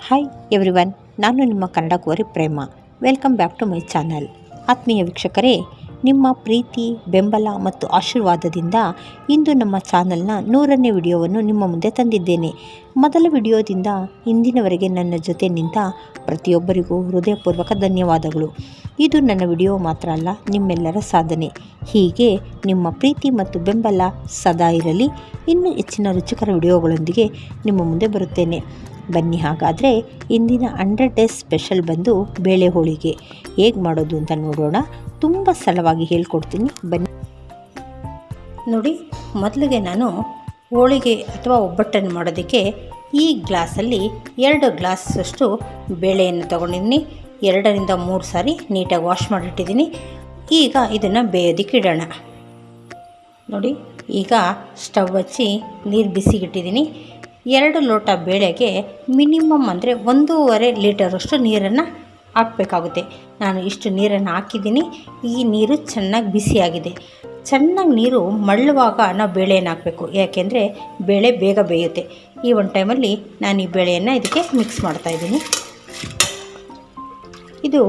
Hi everyone, ನಾನು ನಿಮ್ಮ ಕನ್ನಡ ಕೋರಿ Prema. Welcome back to my channel. ಆತ್ಮೀಯ ವೀಕ್ಷಕರೇ, ನಿಮ್ಮ ಪ್ರೀತಿ, ಬೆಂಬಲ ಮತ್ತು ಆಶೀರ್ವಾದದಿಂದ ಇಂದು ನಮ್ಮ ಚಾನಲ್ನ 100ನೇ ವಿಡಿಯೋವನ್ನು ನಿಮ್ಮ ಮುಂದೆ ತಂದಿದ್ದೇನೆ. ಮೊದಲ ವಿಡಿಯೋದಿಂದ ಇಂದಿನವರೆಗೆ ನನ್ನ ಜೊತೆ ನಿಂತ ಪ್ರತಿಯೊಬ್ಬರಿಗೂ ಹೃದಯಪೂರ್ವಕ ಧನ್ಯವಾದಗಳು. ಇದು ನನ್ನ ವಿಡಿಯೋ ಮಾತ್ರ ಅಲ್ಲ, ನಿಮ್ಮೆಲ್ಲರ ಸಾಧನೆ. ಹೀಗೆ ನಿಮ್ಮ ಪ್ರೀತಿ ಮತ್ತು ಬೆಂಬಲ ಸದಾ ಇರಲಿ. ಇನ್ನೂ ಹೆಚ್ಚಿನ ರುಚಿಕರ ವಿಡಿಯೋಗಳೊಂದಿಗೆ ನಿಮ್ಮ ಮುಂದೆ ಬರುತ್ತೇನೆ. ಬನ್ನಿ, ಹಾಗಾದರೆ ಇಂದಿನ 100 ಡೇಸ್ ಸ್ಪೆಷಲ್ ಬಂದು ಬೇಳೆ ಹೋಳಿಗೆ ಹೇಗೆ ಮಾಡೋದು ಅಂತ ನೋಡೋಣ. ತುಂಬ ಸರಳವಾಗಿ ಹೇಳ್ಕೊಡ್ತೀನಿ, ಬನ್ನಿ. ನೋಡಿ, ಮೊದಲಿಗೆ ನಾನು ಹೋಳಿಗೆ ಅಥವಾ ಒಬ್ಬಟ್ಟನ್ನು ಮಾಡೋದಕ್ಕೆ ಈ ಗ್ಲಾಸಲ್ಲಿ 2 ಗ್ಲಾಸಷ್ಟು ಬೇಳೆಯನ್ನು ತೊಗೊಂಡಿದ್ದೀನಿ. 2 ರಿಂದ 3 ಸಾರಿ ನೀಟಾಗಿ ವಾಶ್ ಮಾಡಿಟ್ಟಿದ್ದೀನಿ. ಈಗ ಇದನ್ನು ಬೇಯೋದಕ್ಕೆ ಇಡೋಣ. ನೋಡಿ, ಈಗ ಸ್ಟವ್ ಹಚ್ಚಿ ನೀರು ಬಿಸಿಗಿಟ್ಟಿದ್ದೀನಿ. 2 ಲೋಟ ಬೇಳೆಗೆ ಮಿನಿಮಮ್ ಅಂದರೆ 1.5 ಲೀಟರಷ್ಟು ನೀರನ್ನು ಹಾಕಬೇಕಾಗುತ್ತೆ. ನಾನು ಇಷ್ಟು ನೀರನ್ನು ಹಾಕಿದ್ದೀನಿ. ಈ ನೀರು ಚೆನ್ನಾಗಿ ಬಿಸಿಯಾಗಿದೆ. ಚೆನ್ನಾಗಿ ನೀರು ಮಳ್ಳುವಾಗ ನಾವು ಬೇಳೆಯನ್ನು ಹಾಕಬೇಕು, ಯಾಕೆಂದರೆ ಬೇಳೆ ಬೇಗ ಬೇಯುತ್ತೆ. ಈ ಒಂದು ಟೈಮಲ್ಲಿ ನಾನು ಈ ಬೇಳೆಯನ್ನು ಇದಕ್ಕೆ ಮಿಕ್ಸ್ ಮಾಡ್ತಾಯಿದ್ದೀನಿ. ಇದು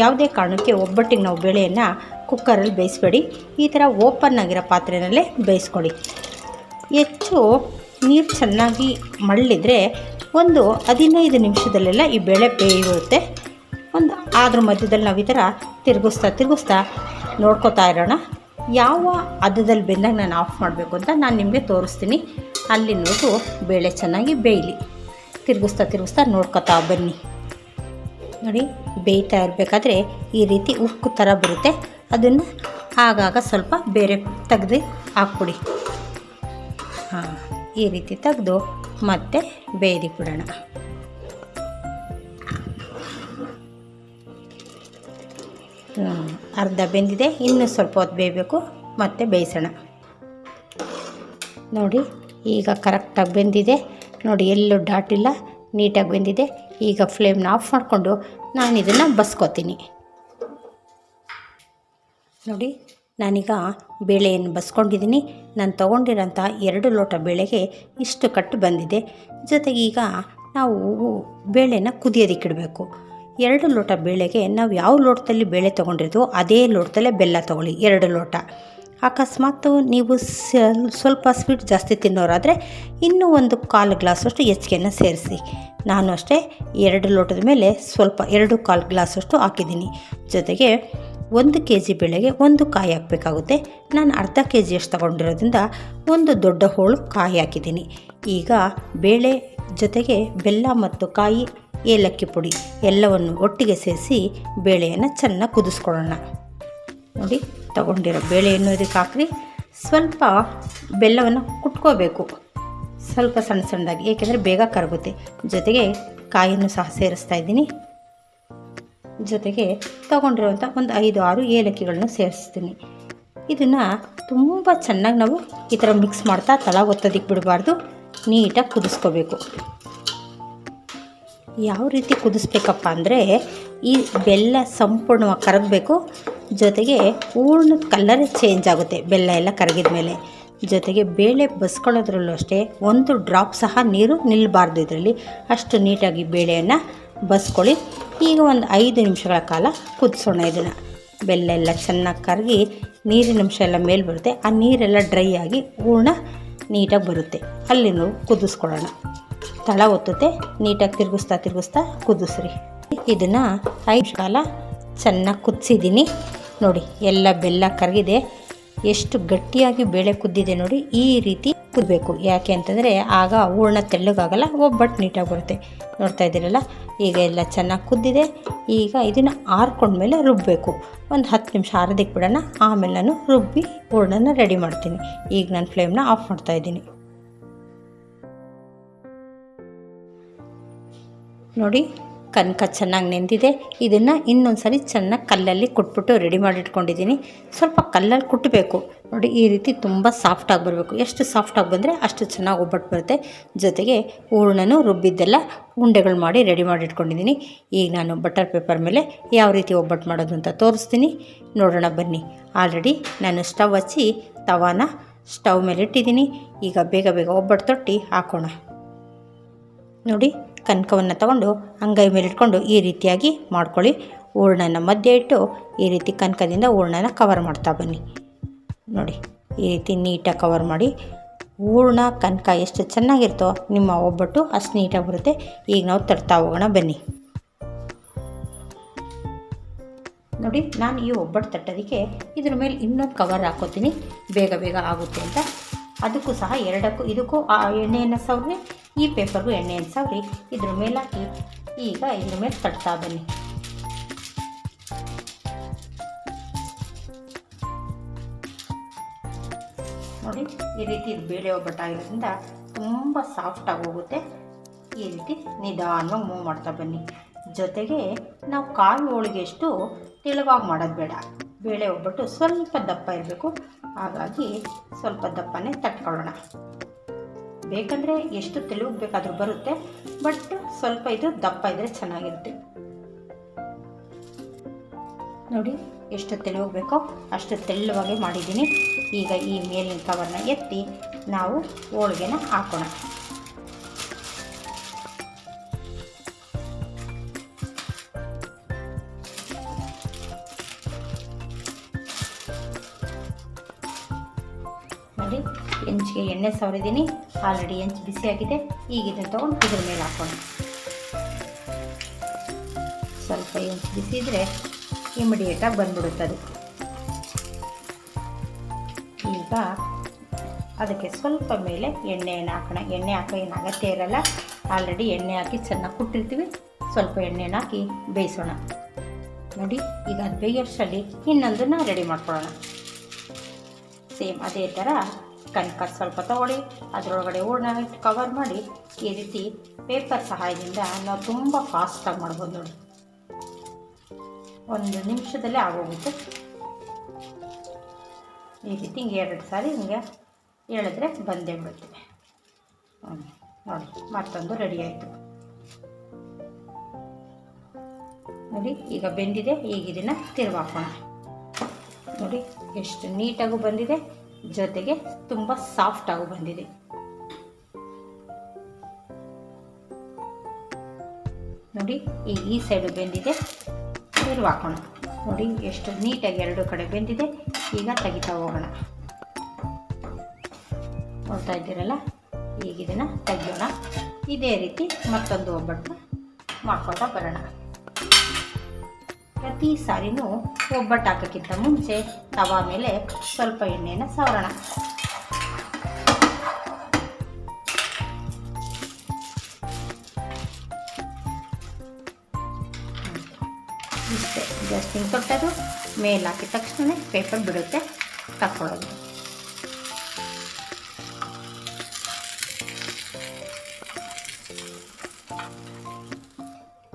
ಯಾವುದೇ ಕಾರಣಕ್ಕೆ ಒಬ್ಬಟ್ಟಿಗೆ ನಾವು ಬೇಳೆಯನ್ನು ಕುಕ್ಕರಲ್ಲಿ ಬೇಯಿಸ್ಬೇಡಿ. ಈ ಥರ ಓಪನ್ ಆಗಿರೋ ಪಾತ್ರೆಯಲ್ಲೇ ಬೇಯಿಸ್ಕೊಳ್ಳಿ. ಹೆಚ್ಚು ನೀರು ಚೆನ್ನಾಗಿ ಮಳ್ಳಿದ್ರೆ ಒಂದು 15 ನಿಮಿಷದಲ್ಲೆಲ್ಲ ಈ ಬೇಳೆ ಬೇಯುತ್ತೆ. ಅದ್ರ ಮಧ್ಯದಲ್ಲಿ ನಾವು ಈ ಥರ ತಿರುಗಿಸ್ತಾ ನೋಡ್ಕೋತಾ ಇರೋಣ. ಯಾವ ಹದದಲ್ಲಿ ಬೆಂದಾಗ ನಾನು ಆಫ್ ಮಾಡಬೇಕು ಅಂತ ನಾನು ನಿಮಗೆ ತೋರಿಸ್ತೀನಿ. ಅಲ್ಲಿ ನೋಡು ಬೇಳೆ ಚೆನ್ನಾಗಿ ಬೇಯಲಿ. ತಿರುಗಿಸ್ತಾ ನೋಡ್ಕೋತಾ ಬನ್ನಿ. ನೋಡಿ, ಬೇಯ್ತಾ ಇರಬೇಕಾದ್ರೆ ಈ ರೀತಿ ಉಕ್ಕು ಥರ ಬರುತ್ತೆ. ಅದನ್ನು ಆಗಾಗ ಸ್ವಲ್ಪ ಬೇರೆ ತೆಗೆದು ಹಾಕ್ಬಿಡಿ. ಈ ರೀತಿ ತೆಗೆದು ಮತ್ತೆ ಬೇಯ್ದಿಕ್ಕೆ ಬಿಡೋಣ. ಅರ್ಧ ಬೆಂದಿದೆ, ಇನ್ನೂ ಸ್ವಲ್ಪ ಹೊತ್ತು ಬೇಯಬೇಕು, ಮತ್ತೆ ಬೇಯಿಸೋಣ. ನೋಡಿ, ಈಗ ಕರೆಕ್ಟಾಗಿ ಬೆಂದಿದೆ. ನೋಡಿ, ಎಲ್ಲೂ ಡಾಟಿಲ್ಲ, ನೀಟಾಗಿ ಬೆಂದಿದೆ. ಈಗ ಫ್ಲೇಮ್ನ ಆಫ್ ಮಾಡಿಕೊಂಡು ನಾನು ಇದನ್ನು ಬಸ್ಕೋತೀನಿ. ನೋಡಿ, ನಾನೀಗ ಬೇಳೆಯನ್ನು ಬಸ್ಕೊಂಡಿದ್ದೀನಿ. ನಾನು ತೊಗೊಂಡಿರೋಂಥ 2 ಲೋಟ ಬೇಳೆಗೆ ಇಷ್ಟು ಕಟ್ಟು ಬಂದಿದೆ. ಜೊತೆಗೆ ಈಗ ನಾವು ಬೇಳೆನ ಕುದಿಯೋದಕ್ಕಿಡಬೇಕು. 2 ಲೋಟ ಬೇಳೆಗೆ ನಾವು ಯಾವ ಲೋಟದಲ್ಲಿ ಬೇಳೆ ತೊಗೊಂಡಿರ್ತೀವೋ ಅದೇ ಲೋಟದಲ್ಲೇ ಬೆಲ್ಲ ತೊಗೊಳ್ಳಿ, 2 ಲೋಟ. ಅಕಸ್ಮಾತ್ ನೀವು ಸ್ವಲ್ಪ ಸ್ವೀಟ್ ಜಾಸ್ತಿ ತಿನ್ನೋರಾದರೆ ಇನ್ನೂ ಒಂದು 1/4 ಗ್ಲಾಸಷ್ಟು ಹೆಚ್ಚಿಗೆನ ಸೇರಿಸಿ. ನಾನು ಅಷ್ಟೇ 2 ಲೋಟದ ಮೇಲೆ ಸ್ವಲ್ಪ 2/4 ಗ್ಲಾಸಷ್ಟು ಹಾಕಿದ್ದೀನಿ. ಜೊತೆಗೆ 1 kg ಬೇಳೆಗೆ 1 ಕಾಯಿ ಹಾಕಬೇಕಾಗುತ್ತೆ. ನಾನು ಅರ್ಧ kg ಅಷ್ಟು ತೊಗೊಂಡಿರೋದ್ರಿಂದ 1 ದೊಡ್ಡ ಹೋಳು ಕಾಯಿ ಹಾಕಿದ್ದೀನಿ. ಈಗ ಬೇಳೆ ಜೊತೆಗೆ ಬೆಲ್ಲ ಮತ್ತು ಕಾಯಿ, ಏಲಕ್ಕಿ ಪುಡಿ ಎಲ್ಲವನ್ನು ಒಟ್ಟಿಗೆ ಸೇರಿಸಿ ಬೇಳೆಯನ್ನು ಚೆನ್ನಾಗಿ ಕುದಿಸ್ಕೊಳ್ಳೋಣ. ನೋಡಿ, ತಗೊಂಡಿರೋ ಬೇಳೆಯನ್ನು ಇದಕ್ಕೆ ಹಾಕಿ ಸ್ವಲ್ಪ ಬೆಲ್ಲವನ್ನು ಕುಟ್ಕೋಬೇಕು, ಸ್ವಲ್ಪ ಸಣ್ಣದಾಗಿ, ಏಕೆಂದರೆ ಬೇಗ ಕರಗುತ್ತೆ. ಜೊತೆಗೆ ಕಾಯಿಯನ್ನು ಸಹ ಸೇರಿಸ್ತಾ ಇದ್ದೀನಿ. ಜೊತೆಗೆ ತೊಗೊಂಡಿರುವಂಥ ಒಂದು 5-6 ಏಲಕ್ಕಿಗಳನ್ನು ಸೇರಿಸ್ತೀನಿ. ಇದನ್ನು ತುಂಬ ಚೆನ್ನಾಗಿ ನಾವು ಈ ಥರ ಮಿಕ್ಸ್ ಮಾಡ್ತಾ ತಳ ಒತ್ತೋದಕ್ಕೆ ಬಿಡಬಾರ್ದು, ನೀಟಾಗಿ ಕುದಿಸ್ಕೋಬೇಕು. ಯಾವ ರೀತಿ ಕುದಿಸ್ಬೇಕಪ್ಪ ಅಂದರೆ ಈ ಬೆಲ್ಲ ಸಂಪೂರ್ಣವಾಗಿ ಕರಗಬೇಕು. ಜೊತೆಗೆ ಹೂರ್ಣದ ಕಲರೇ ಚೇಂಜ್ ಆಗುತ್ತೆ ಬೆಲ್ಲ ಎಲ್ಲ ಕರಗಿದ ಮೇಲೆ. ಜೊತೆಗೆ ಬೇಳೆ ಬಸ್ಕೊಳ್ಳೋದ್ರಲ್ಲೂ ಅಷ್ಟೇ 1 ಡ್ರಾಪ್ ಸಹ ನೀರು ನಿಲ್ಲಬಾರ್ದು ಇದರಲ್ಲಿ. ಅಷ್ಟು ನೀಟಾಗಿ ಬೇಳೆಯನ್ನು ಬಸ್ಕೊಳ್ಳಿ. ಈಗ ಒಂದು 5 ನಿಮಿಷಗಳ ಕಾಲ ಕುದಿಸೋಣ ಇದನ್ನು. ಬೆಲ್ಲ ಎಲ್ಲ ಚೆನ್ನಾಗಿ ಕರಗಿ ನೀರಿನ ಅಂಶ ಎಲ್ಲ ಮೇಲೆ ಬರುತ್ತೆ. ಆ ನೀರೆಲ್ಲ ಡ್ರೈ ಆಗಿ ಹೂರ್ಣ ನೀಟಾಗಿ ಬರುತ್ತೆ. ಅಲ್ಲಿ ನಾವು ಕುದಿಸ್ಕೊಳ್ಳೋಣ. ತಳ ಒತ್ತುತ್ತೆ, ನೀಟಾಗಿ ತಿರುಗಿಸ್ತಾ ಕುದಿಸ್ರಿ. ಇದನ್ನು 5 ನಿಮಿಷ ಕಾಲ ಚೆನ್ನಾಗಿ ಕುದಿಸಿದ್ದೀನಿ. ನೋಡಿ, ಎಲ್ಲ ಬೆಲ್ಲ ಕರಗಿದೆ. ಎಷ್ಟು ಗಟ್ಟಿಯಾಗಿ ಬೇಳೆ ಕುದ್ದಿದೆ ನೋಡಿ. ಈ ರೀತಿ ಕುದಬೇಕು. ಯಾಕೆ ಅಂತಂದರೆ ಆಗ ಹೂರ್ಣ ತೆಳ್ಳಗಾಗಲ್ಲ, ಒಬ್ಬಟ್ಟು ನೀಟಾಗಿ ಬರುತ್ತೆ. ನೋಡ್ತಾ ಇದ್ದೀರಲ್ಲ, ಈಗ ಎಲ್ಲ ಚೆನ್ನಾಗಿ ಕುದ್ದಿದೆ. ಈಗ ಇದನ್ನು ಆರ್ಕೊಂಡ್ಮೇಲೆ ರುಬ್ಬಬೇಕು. ಒಂದು 10 ನಿಮಿಷ ಆರೋದಕ್ಕೆ ಬಿಡೋಣ. ಆಮೇಲೆ ನಾನು ರುಬ್ಬಿ ಹೂರ್ಣನ ರೆಡಿ ಮಾಡ್ತೀನಿ. ಈಗ ನಾನು ಫ್ಲೇಮ್ನ ಆಫ್ ಮಾಡ್ತಾಯಿದ್ದೀನಿ. ನೋಡಿ, ಕನಕ ಚೆನ್ನಾಗಿ ನೆಂದಿದೆ. ಇದನ್ನು ಇನ್ನೊಂದು ಸರಿ ಚೆನ್ನಾಗಿ ಕಲ್ಲಲ್ಲಿ ಕುಟ್ಬಿಟ್ಟು ರೆಡಿ ಮಾಡಿಟ್ಕೊಂಡಿದ್ದೀನಿ. ಸ್ವಲ್ಪ ಕಲ್ಲಲ್ಲಿ ಕುಟ್ಟಬೇಕು. ನೋಡಿ, ಈ ರೀತಿ ತುಂಬ ಸಾಫ್ಟಾಗಿ ಬರಬೇಕು. ಎಷ್ಟು ಸಾಫ್ಟಾಗಿ ಬಂದರೆ ಅಷ್ಟು ಚೆನ್ನಾಗಿ ಒಬ್ಬಟ್ಟು ಬರುತ್ತೆ. ಜೊತೆಗೆ ಹೂರ್ಣನೂ ರುಬ್ಬಿದ್ದೆಲ್ಲ ಉಂಡೆಗಳು ಮಾಡಿ ರೆಡಿ ಮಾಡಿಟ್ಕೊಂಡಿದ್ದೀನಿ. ಈಗ ನಾನು ಬಟರ್ ಪೇಪರ್ ಮೇಲೆ ಯಾವ ರೀತಿ ಒಬ್ಬಟ್ಟು ಮಾಡೋದು ಅಂತ ತೋರಿಸ್ತೀನಿ, ನೋಡೋಣ ಬನ್ನಿ. ಆಲ್ರೆಡಿ ನಾನು ಸ್ಟವ್ ಹಚ್ಚಿ ತವಾನ ಸ್ಟವ್ ಮೇಲೆ ಇಟ್ಟಿದ್ದೀನಿ. ಈಗ ಬೇಗ ಒಬ್ಬಟ್ಟು ತೊಟ್ಟಿ ಹಾಕೋಣ. ನೋಡಿ, ಕನಕವನ್ನು ತಗೊಂಡು ಅಂಗೈ ಮೇಲೆ ಇಟ್ಕೊಂಡು ಈ ರೀತಿಯಾಗಿ ಮಾಡ್ಕೊಳ್ಳಿ. ಹೂರಣನ ಮಧ್ಯೆ ಇಟ್ಟು ಈ ರೀತಿ ಕನಕದಿಂದ ಹೂರಣನ ಕವರ್ ಮಾಡ್ತಾ ಬನ್ನಿ. ನೋಡಿ, ಈ ರೀತಿ ನೀಟಾಗಿ ಕವರ್ ಮಾಡಿ. ಹೂರಣ ಕನಕ ಎಷ್ಟು ಚೆನ್ನಾಗಿರ್ತೋ ನಿಮ್ಮ ಒಬ್ಬಟ್ಟು ಅಷ್ಟು ನೀಟಾಗಿ ಬರುತ್ತೆ. ಈಗ ನಾವು ತಡ್ತಾ ಹೋಗೋಣ ಬನ್ನಿ. ನೋಡಿ, ನಾನು ಈ ಒಬ್ಬಟ್ಟು ತಟ್ಟೋದಕ್ಕೆ ಇದ್ರ ಮೇಲೆ ಇನ್ನೊಂದು ಕವರ್ ಹಾಕೋತೀನಿ, ಬೇಗ ಬೇಗ ಆಗುತ್ತೆ ಅಂತ. ಅದಕ್ಕೂ ಸಹ ಇದಕ್ಕೂ ಆ ಎಣ್ಣೆಯನ್ನು ಸವರಿ, ಈ ಪೇಪರ್ಗೂ ಎಣ್ಣೆಯನ್ನು ಸವರಿ ಇದ್ರ ಮೇಲೆ ಹಾಕಿ ಈಗ ಇದ್ರ ಮೇಲೆ ತಟ್ತಾ ಬನ್ನಿ. ನೋಡಿ, ಈ ರೀತಿ ಇದು ಬೇಳೆ ಒಬ್ಬಟ್ಟಾಗಿರೋದ್ರಿಂದ ತುಂಬ ಸಾಫ್ಟಾಗಿ ಹೋಗುತ್ತೆ. ಈ ರೀತಿ ನಿಧಾನವಾಗಿ ಮೂವ್ ಮಾಡ್ತಾ ಬನ್ನಿ. ಜೊತೆಗೆ ನಾವು ಕಾಯಿ ಹೋಳಿಗೆಷ್ಟು ತೆಳುವಾಗಿ ಮಾಡೋದು ಬೇಡ. ಬೇಳೆ ಒಬ್ಬಟ್ಟು ಸ್ವಲ್ಪ ದಪ್ಪ ಇರಬೇಕು. ಹಾಗಾಗಿ ಸ್ವಲ್ಪ ದಪ್ಪನೇ ತಟ್ಕೊಳ್ಳೋಣ. ಬೇಕಂದರೆ ಎಷ್ಟು ತೆಳುವು ಬೇಕಾದರೂ ಬರುತ್ತೆ, ಬಟ್ ಸ್ವಲ್ಪ ಇದು ದಪ್ಪ ಇದ್ದರೆ ಚೆನ್ನಾಗಿರುತ್ತೆ. ನೋಡಿ, ಎಷ್ಟು ತೆಳುವು ಬೇಕೋ ಅಷ್ಟು ತೆಳುವಾಗಿ ಮಾಡಿದ್ದೀನಿ. ಈಗ ಈ ಮೇಲಿನ ಕವರ್ನ ಎತ್ತಿ ನಾವು ಹೋಳಿಗೆನ ಹಾಕೋಣ. ನೋಡಿ, ಹೆಂಚಿಗೆ ಎಣ್ಣೆ ಸವರಿದ್ದೀನಿ. ಆಲ್ರೆಡಿ ಹೆಂಚು ಬಿಸಿಯಾಗಿದೆ. ಈಗ ಇದನ್ನು ತೊಗೊಂಡು ಇದ್ರ ಮೇಲೆ ಹಾಕೋಣ. ಸ್ವಲ್ಪ ಹೆಂಚು ಬಿಸಿ ಇದ್ದರೆ ಇಮಿಡಿಯೇಟಾಗಿ ಬಂದ್ಬಿಡುತ್ತದೆ. ಈಗ ಅದಕ್ಕೆ ಸ್ವಲ್ಪ ಮೇಲೆ ಎಣ್ಣೆಯನ್ನು ಹಾಕೋಣ. ಎಣ್ಣೆ ಹಾಕೋ ಏನು ಅಗತ್ಯ ಇರಲ್ಲ. ಆಲ್ರೆಡಿ ಎಣ್ಣೆ ಹಾಕಿ ಚೆನ್ನಾಗಿ ಕುಟ್ಟಿರ್ತೀವಿ. ಸ್ವಲ್ಪ ಎಣ್ಣೆನ ಹಾಕಿ ಬೇಯಿಸೋಣ. ನೋಡಿ, ಈಗ ಅದು ಬೇಯೋಷ್ಟರಲ್ಲಿ ಇನ್ನೊಂದನ್ನು ರೆಡಿ ಮಾಡ್ಕೊಳ್ಳೋಣ. ಸೇಮ್ ಅದೇ ಥರ ಕನಕ ಸ್ವಲ್ಪ ತಗೊಳ್ಳಿ, ಅದರೊಳಗಡೆ ಹೂರಣ ಇಟ್ಟು ಕವರ್ ಮಾಡಿ ಈ ರೀತಿ ಪೇಪರ್ ಸಹಾಯದಿಂದ ನಾವು ತುಂಬ ಫಾಸ್ಟಾಗಿ ಮಾಡ್ಬೋದು. ನೋಡಿ, 1 ನಿಮಿಷದಲ್ಲೇ ಆಗೋಗುತ್ತೆ. ಈ ರೀತಿ ಹಿಂಗೆ 2 ಸಾರಿ ಹಿಂಗೆ ಹೇಳಿದ್ರೆ ಬಂದೇ ಬಿಡುತ್ತೆ. ನೋಡಿ, ಮತ್ತೊಂದು ರೆಡಿ ಆಯಿತು. ನೋಡಿ, ಈಗ ಬೆಂದಿದೆ. ಈಗ ಇದನ್ನು ತಿರುವಾಕೋಣ. ನೋಡಿ, ಎಷ್ಟು ನೀಟಾಗೂ ಬಂದಿದೆ, ಜೊತೆಗೆ ತುಂಬ ಸಾಫ್ಟಾಗೂ ಬಂದಿದೆ. ನೋಡಿ, ಈ ಸೈಡು ಬೆಂದಿದೆ, ತಿರುವಾಕೋಣ. ನೋಡಿ, ಎಷ್ಟು ನೀಟಾಗಿ 2 ಕಡೆ ಬೆಂದಿದೆ. ಈಗ ತೆಗಿತಾ ಹೋಗೋಣ. ನೋಡ್ತಾ ಇದ್ದೀರಲ್ಲ, ಈಗ ಇದನ್ನು ತೆಗಿಯೋಣ. ಇದೇ ರೀತಿ ಮತ್ತೊಂದು ಒಬ್ಬಟ್ಟು ಮಾಡ್ಕೊತಾ ಬರೋಣ. ಪ್ರತಿ ಸಾರಿನೂ ಒಬ್ಬಟ್ಟು ಹಾಕೋಕ್ಕಿಂತ ಮುಂಚೆ ತವಾ ಮೇಲೆ ಸ್ವಲ್ಪ ಎಣ್ಣೆನ ಸವರೋಣ. ಇಷ್ಟೇ, ಜಸ್ಟ್ ಹಿಂಗೆ ತೊಟ್ಟದು ಮೇಲೆ ಹಾಕಿದ ತಕ್ಷಣ ಪೇಪರ್ ಬಿಡುತ್ತೆ, ತಕ್ಕೊಳ್ಳೋದು.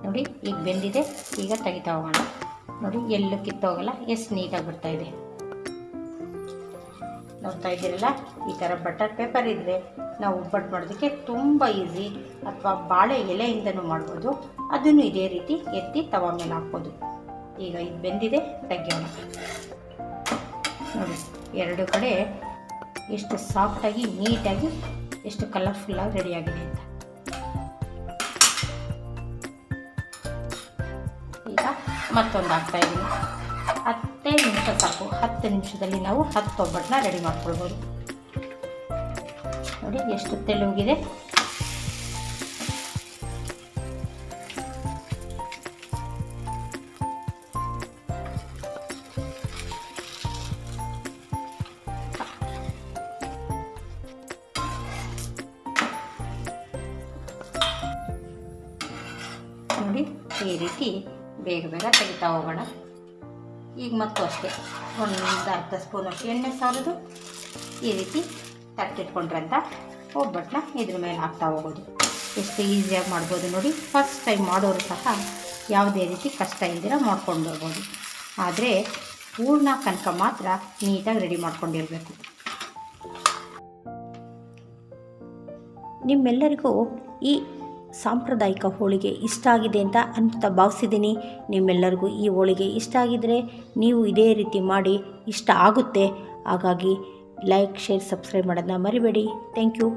ನೋಡಿ, ಈಗ ಬೆಂದಿದೆ. ಈಗ ತೆಗಿತಾ ಹೋಗೋಣ. ನೋಡಿ, ಎಲ್ಲೂ ಕಿತ್ತೋಗಲ್ಲ, ಎಷ್ಟು ನೀಟಾಗಿ ಬರ್ತಾಯಿದೆ. ನೋಡ್ತಾ ಇದ್ದೀರಲ್ಲ, ಈ ಥರ ಬಟರ್ ಪೇಪರ್ ಇದ್ದರೆ ನಾವು ಒಬ್ಬಟ್ಟು ಮಾಡೋದಕ್ಕೆ ತುಂಬ ಈಸಿ. ಅಥವಾ ಬಾಳೆ ಎಲೆಯಿಂದನೂ ಮಾಡ್ಬೋದು. ಅದನ್ನು ಇದೇ ರೀತಿ ಎತ್ತಿ ತವಾ ಮೇಲೆ ಹಾಕ್ಬೋದು. ಈಗ ಇದು ಬೆಂದಿದೆ, ತೆಗಿಯೋಣ. ನೋಡಿ, 2 ಕಡೆ ಎಷ್ಟು ಸಾಫ್ಟಾಗಿ ನೀಟಾಗಿ ಎಷ್ಟು ಕಲರ್ಫುಲ್ಲಾಗಿ ರೆಡಿಯಾಗಿದೆ ಅಂತ. ಈಗ ಮತ್ತೊಂದು ಹಾಕ್ತಾಯಿದ್ದೀನಿ. 10 ನಿಮಿಷ ಸಾಕು. 10 ನಿಮಿಷದಲ್ಲಿ ನಾವು 10 ಒಬ್ಬಟ್ಟನ್ನ ರೆಡಿ ಮಾಡ್ಕೊಳ್ಬೋದು. ನೋಡಿ, ಎಷ್ಟು ತೆಳುವಾಗಿದೆ. ನೋಡಿ, ಈ ರೀತಿ ಬೇಗ ಬೇಗ ತೆಗಿತಾ ಹೋಗೋಣ. ಈಗ ಮತ್ತು ಅಷ್ಟೇ, ಒಂದು ಅರ್ಧ ಸ್ಪೂನಷ್ಟು ಎಣ್ಣೆ ಸವರೋದು, ಈ ರೀತಿ ತಟ್ಟಿಟ್ಕೊಂಡ್ರಂತ ಒಬ್ಬಟ್ಟನ್ನ ಇದ್ರ ಮೇಲೆ ಹಾಕ್ತಾ ಹೋಗೋದು. ಎಷ್ಟು ಈಸಿಯಾಗಿ ಮಾಡ್ಬೋದು ನೋಡಿ. ಫಸ್ಟ್ ಟೈಮ್ ಮಾಡೋರು ಸಹ ಯಾವುದೇ ರೀತಿ ಕಷ್ಟ ಇಲ್ದಿರ ಮಾಡ್ಕೊಂಡು ಬರ್ಬೋದು. ಆದರೆ ಹೂರಣ ಕನಕ ಮಾತ್ರ ನೀಟಾಗಿ ರೆಡಿ ಮಾಡ್ಕೊಂಡಿರಬೇಕು. ನಿಮ್ಮೆಲ್ಲರಿಗೂ ಈ ಸಾಂಪ್ರದಾಯಿಕ ಹೋಳಿಗೆ ಇಷ್ಟ ಆಗಿದೆ ಅಂತ ಭಾವಿಸಿದ್ದೀನಿ. ನಿಮ್ಮೆಲ್ಲರಿಗೂ ಈ ಹೋಳಿಗೆ ಇಷ್ಟ ಆಗಿದ್ದರೆ ನೀವು ಇದೇ ರೀತಿ ಮಾಡಿ, ಇಷ್ಟ ಆಗುತ್ತೆ. ಹಾಗಾಗಿ ಲೈಕ್, ಶೇರ್, ಸಬ್ಸ್ಕ್ರೈಬ್ ಮಾಡೋದನ್ನ ಮರಿಬೇಡಿ. Thank you.